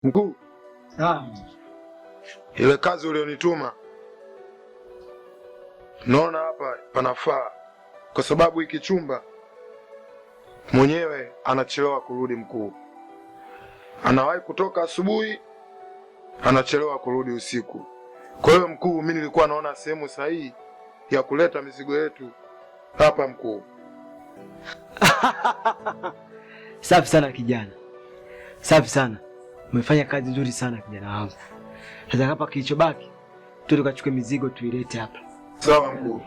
Mkuu. Ile kazi ulionituma naona hapa panafaa, kwa sababu hiki chumba mwenyewe anachelewa kurudi mkuu. Anawahi kutoka asubuhi, anachelewa kurudi usiku. Kwa hiyo mkuu, mimi nilikuwa naona sehemu sahihi ya kuleta mizigo yetu hapa mkuu. Safi sana kijana, safi sana. Umefanya kazi nzuri sana kijana wangu. Sasa hapa kilichobaki tu tukachukue mizigo tuilete hapa. Sawa mkuu.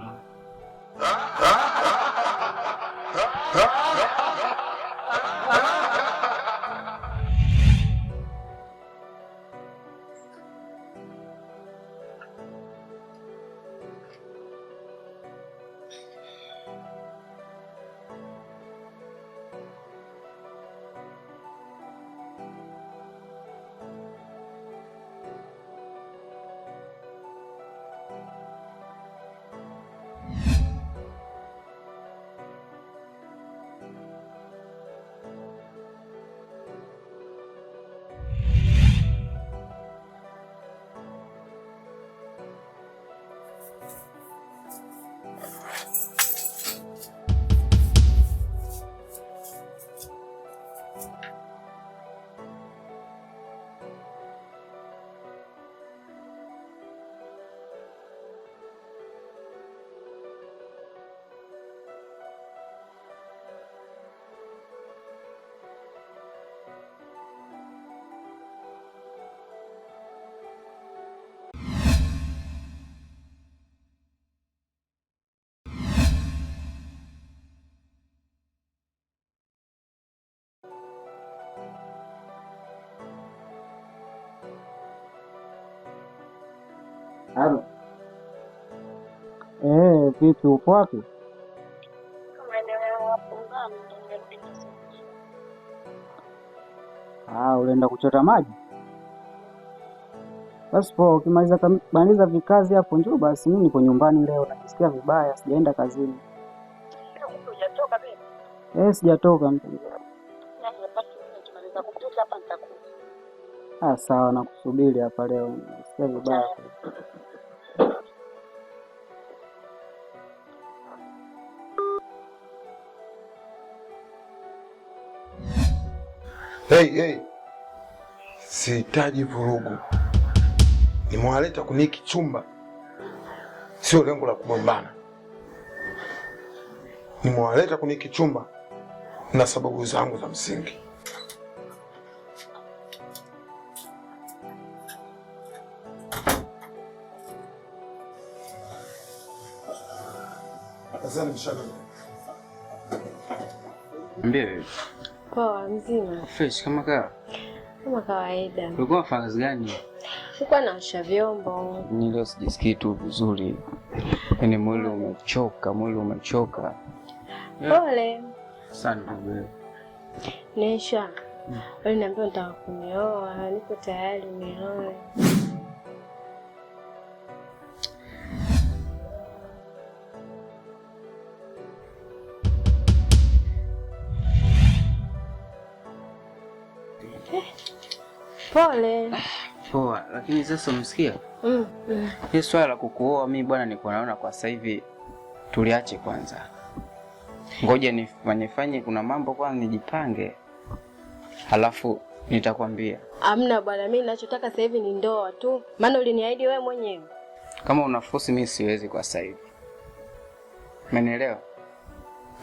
Halo. Vipi upo wapi? Unaenda kuchota maji? Basi poa, ukimaliza vikazi hapo njoo basi, mimi niko nyumbani leo, najisikia vibaya, sijaenda kazini. Hujatoka baby? Sijatoka mpenzi. Nikimaliza kupita hapa nitakuja. Sawa, nakusubiri hapa leo, najisikia vibaya. Hey. Sihitaji vurugu. Nimewaleta kwenye hiki chumba, sio lengo la kugombana. Nimewaleta kwenye hiki chumba na sababu zangu za msingi. Asante mshaka. Mbie. Poa, mzima. Fresh kama kawaida. Ulikuwa unafanya kazi gani? Nilikuwa naosha vyombo. Ni leo sijisikii tu vizuri. Yaani mwili umechoka. Pole. Sana wewe. Nesha. Wewe niambia unataka kunioa, niko tayari nioe. Pole. Poa, lakini sasa umesikia? Hii swala la kukuoa mimi bwana niko naona kwa sasa hivi tuliache kwanza. Ngoja nifanye kuna mambo kwanza nijipange. Halafu nitakwambia. Hamna bwana, mimi ninachotaka sasa hivi ni ndoa tu. Maana uliniahidi wewe mwenyewe. Kama unaforce mimi siwezi kwa sasa hivi. Umenielewa?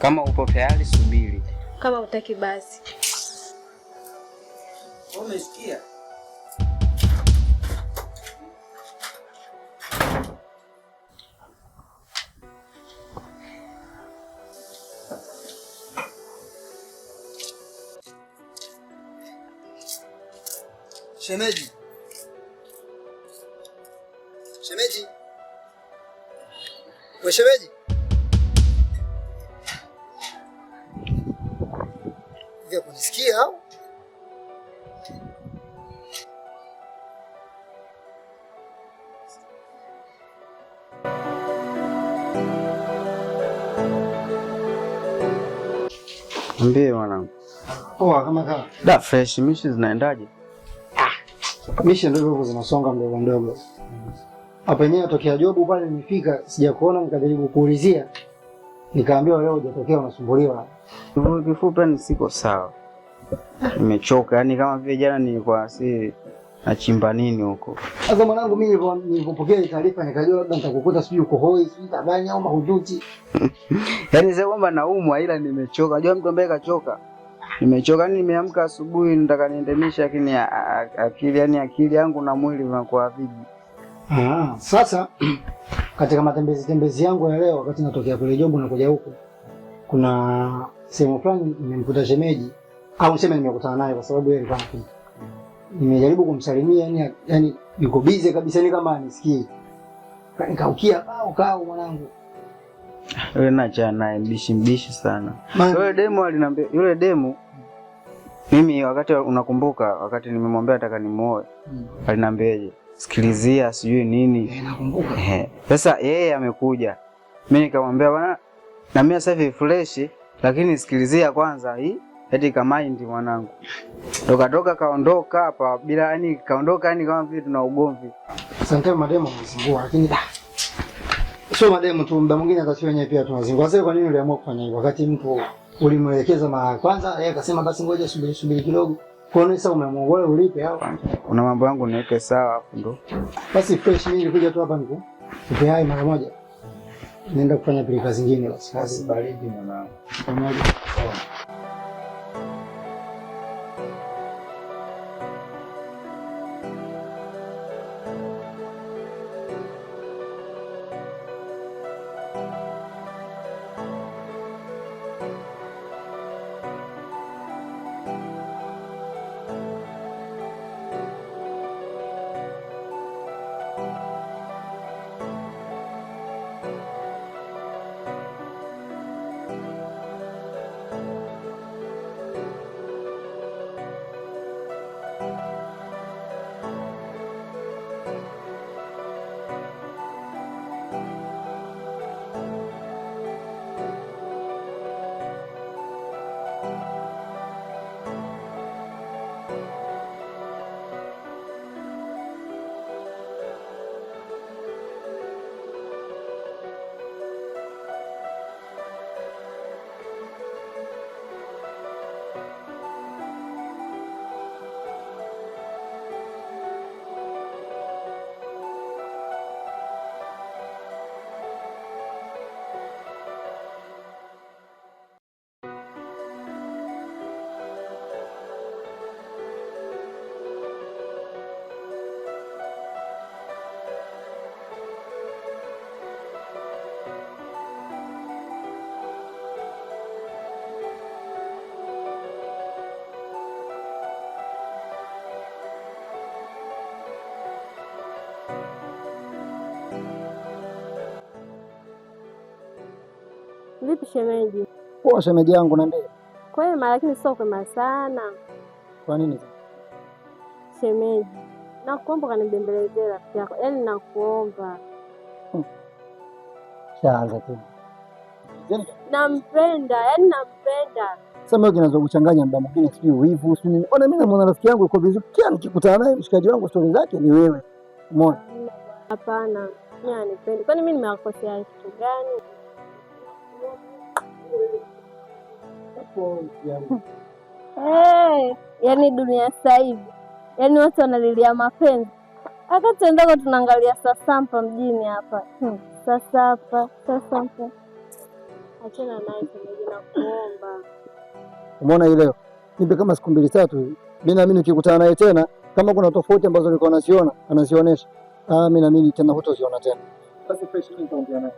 Kama upo tayari subiri. Kama utaki basi. Umesikia? Shemeji. Wewe shemeji. Hivi kunisikia au? Mbie mwanangu. Poa kama kawa. Fresh, mishi zinaendaje? Mishe ndio hivyo zinasonga mdogo mdogo. Hapa yenyewe tokea jobu pale nimefika, sijakuona nikajaribu kuulizia. Nikaambiwa leo hujatokea unasumbuliwa. Kifupi ni siko sawa. Nimechoka, yani kama vile jana nilikuwa nachimba nini huko. Sasa mwanangu mimi nilipopokea taarifa nikajua labda nitakukuta sijui uko hoi, sijui tabani au mahututi. Yaani sasa kwamba naumwa ila nimechoka. Unajua mtu ambaye kachoka. Nimechoka, yani nimeamka asubuhi nataka niendemisha lakini akili yangu na mwili vinakuwa viji. Sasa katika matembezi yangu ya leo wakati natokea kule Jombo na kuja huku kuna sehemu fulani nimemkuta shemeji au niseme nimekutana naye kwa sababu yeye alikuwa anakuja. Nimejaribu kumsalimia yani yuko busy kabisa ni kama anisikii. Nikaukia kaa mwanangu. Wewe nacha naye mbishi sana. Yule demu mimi wakati unakumbuka wakati nimemwambia nataka nimuoe. Aliniambiaje? Sikilizia sijui nini. Nakumbuka. Sasa yeye amekuja. Mimi nikamwambia bwana na mimi sasa hivi fresh lakini sikilizia kwanza hii eti kama ndi mwanangu. Toka kaondoka hapa bila yani kaondoka yani kama vile tuna ugomvi. Asante mademo mzingua lakini sio mademo tu muda mwingine hata sio wenyewe pia tunazingua. Sasa kwa nini uliamua kufanya hivyo wakati mtu ulimwelekeza mara kwanza yeye akasema basi ngoja subiri kidogo. Kwa nini sasa umeamua ulipe au? Una mambo yangu niweke sawa hapo ndo. Basi fresh mimi nilikuja tu hapa niko. Nipe hai mara moja. Nenda kufanya pilika zingine basi. Kazi baridi mwanangu. Pamoja. Vipi shemeji? Poa shemeji yangu niambie. Kwema lakini sio kwema sana. Kwa nini? Shemeji, nakuomba kanibembelezee rafiki yako. Yaani nakuomba. Shaanza tu. Nampenda, yaani nampenda. Sasa mimi kinachokuchanganya muda mwingine sijui wivu, sijui nini. Ona mimi namuona rafiki yangu yuko vizuri. Kila nikikutana naye mshikaji wangu stori zake ni wewe. Umeona? Hapana, mimi anipendi. Kwani mimi nimewakosea kitu gani? Yaani dunia sasa hivi. Yaani watu wanalilia mapenzi. Wakati endako tunaangalia sasampa mjini hapa. Sasampa. Achana naye shemeji nakuomba. Umeona hii leo? Nipe kama siku 2-3 hivi. Mimi naamini ukikutana naye tena kama kuna tofauti ambazo nilikuwa naziona, anazionyesha. Mimi naamini tena hutoziona tena. Basi fresh mimi nitaongea naye.